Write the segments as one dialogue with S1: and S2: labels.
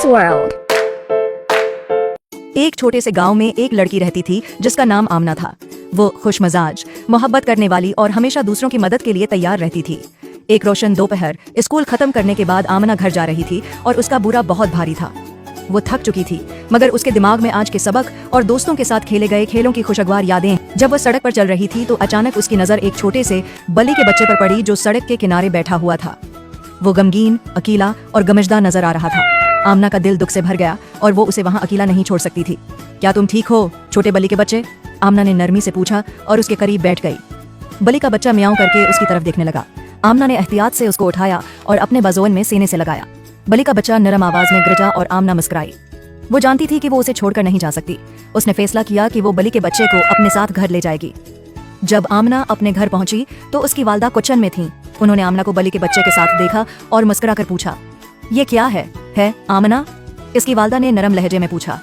S1: Kids World।
S2: एक छोटे से गांव में एक लड़की रहती थी जिसका नाम आमना था। वो खुशमजाज, मोहब्बत करने वाली और हमेशा दूसरों की मदद के लिए तैयार रहती थी। एक रोशन दोपहर स्कूल खत्म करने के बाद आमना घर जा रही थी और उसका बुरा बहुत भारी था। वो थक चुकी थी, मगर उसके दिमाग में आज के सबक और दोस्तों के साथ खेले गए खेलों की खुशगवार यादें। जब वह सड़क पर चल रही थी तो अचानक उसकी नजर एक छोटे से बली के बच्चे पर पड़ी जो सड़क के किनारे बैठा हुआ था। वो गमगीन, अकेला और गमजदा नजर आ रहा था। आमना का दिल दुख से भर गया और वो उसे वहां अकेला नहीं छोड़ सकती थी। क्या तुम ठीक हो, छोटे बली के बच्चे? आमना ने नरमी से पूछा और उसके करीब बैठ गई। बली का बच्चा म्याऊं करके उसकी तरफ देखने लगा। आमना ने एहतियात से उसको उठाया और अपने बाजोन में सीने से लगाया। बली का बच्चा नरम आवाज में गरजा और आमना मुस्कुराई। वो जानती थी कि वो उसे छोड़कर नहीं जा सकती। उसने फैसला किया कि वो बली के बच्चे को अपने साथ घर ले जाएगी। जब आमना अपने घर पहुंची तो उसकी वालदा किचन में थी। उन्होंने आमना को बली के बच्चे के साथ देखा और मुस्कुरा कर पूछा, ये क्या है आमना? इसकी वालदा ने नरम लहजे में पूछा।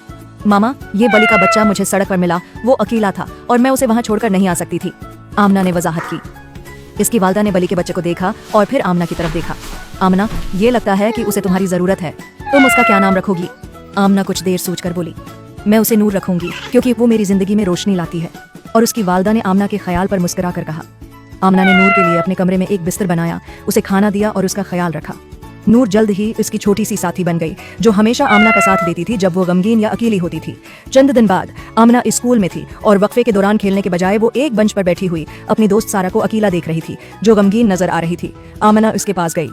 S2: मामा, ये बली का बच्चा मुझे सड़क पर मिला। वो अकेला था और मैं उसे वहां छोड़कर नहीं आ सकती थी, आमना ने वजाहत की। इसकी वालदा ने बली के बच्चे को देखा और फिर आमना की तरफ देखा। आमना, ये लगता है कि उसे तुम्हारी जरूरत है। तुम उसका क्या नाम रखोगी? आमना कुछ देर सोचकर बोली, मैं उसे नूर रखूंगी क्योंकि वो मेरी जिंदगी में रोशनी लाती है। और उसकी वालदा ने आमना के ख्याल पर मुस्कुरा कर कहा। आमना ने नूर के लिए अपने कमरे में एक बिस्तर बनाया, उसे खाना दिया और उसका ख्याल रखा। नूर जल्द ही उसकी छोटी सी साथी बन गई जो हमेशा आमना का साथ देती थी जब वो गमगीन या अकेली होती थी। चंद दिन बाद आमना स्कूल में थी और वक्फे के दौरान खेलने के बजाय वो एक बेंच पर बैठी हुई अपनी दोस्त सारा को अकेला देख रही थी जो गमगीन नजर आ रही थी। आमना उसके पास गई।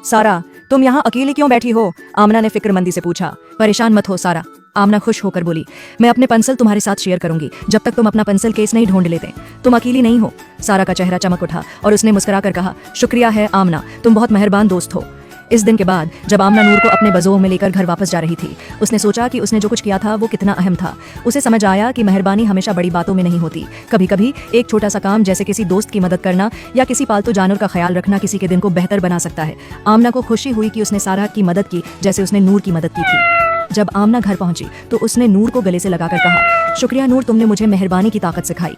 S2: सारा, तुम यहाँ अकेली क्यों बैठी हो? आमना ने फिक्रमंदी से पूछा। परेशान मत हो सारा, आमना खुश होकर बोली। मैं अपने पेंसिल तुम्हारे साथ शेयर करूंगी जब तक तुम अपना पेंसिल केस नहीं ढूंढ लेते। तुम अकेली नहीं हो। सारा का चेहरा चमक उठा और उसने मुस्कुरा कर कहा, शुक्रिया है आमना, तुम बहुत मेहरबान दोस्त हो। इस दिन के बाद जब आमना नूर को अपने बजों में लेकर घर वापस जा रही थी, उसने सोचा कि उसने जो कुछ किया था वो कितना अहम था। उसे समझ आया कि मेहरबानी हमेशा बड़ी बातों में नहीं होती। कभी कभी एक छोटा सा काम जैसे किसी दोस्त की मदद करना या किसी पालतू जानवर का ख्याल रखना किसी के दिन को बेहतर बना सकता है। आमना को खुशी हुई कि उसने सारा की मदद की जैसे उसने नूर की मदद की थी। जब आमना घर पहुंची तो उसने नूर को गले से लगाकर कहा, शुक्रिया नूर, तुमने मुझे मेहरबानी की ताकत सिखाई।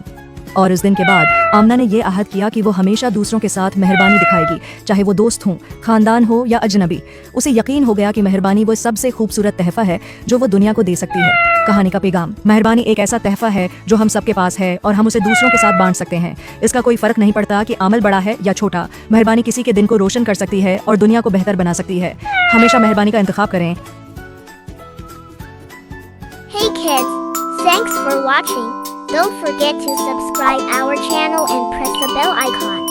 S2: और उस दिन के बाद आमना ने ये अहद किया कि वो हमेशा दूसरों के साथ मेहरबानी दिखाएगी, चाहे वो दोस्त हों, खानदान हो या अजनबी। उसे यकीन हो गया कि मेहरबानी वो सबसे खूबसूरत तहफा है जो वो दुनिया को दे सकती है। कहानी का पैगाम, मेहरबानी एक ऐसा तहफा है जो हम सबके पास है और हम उसे दूसरों के साथ बांट सकते हैं। इसका कोई फर्क नहीं पड़ता कि अमल बड़ा है या छोटा। मेहरबानी किसी के दिन को रोशन कर सकती है और दुनिया को बेहतर बना सकती है। हमेशा मेहरबानी का इंतखाब करें।
S1: Hey kids, thanks for watching. Don't forget to subscribe our channel and press the bell icon.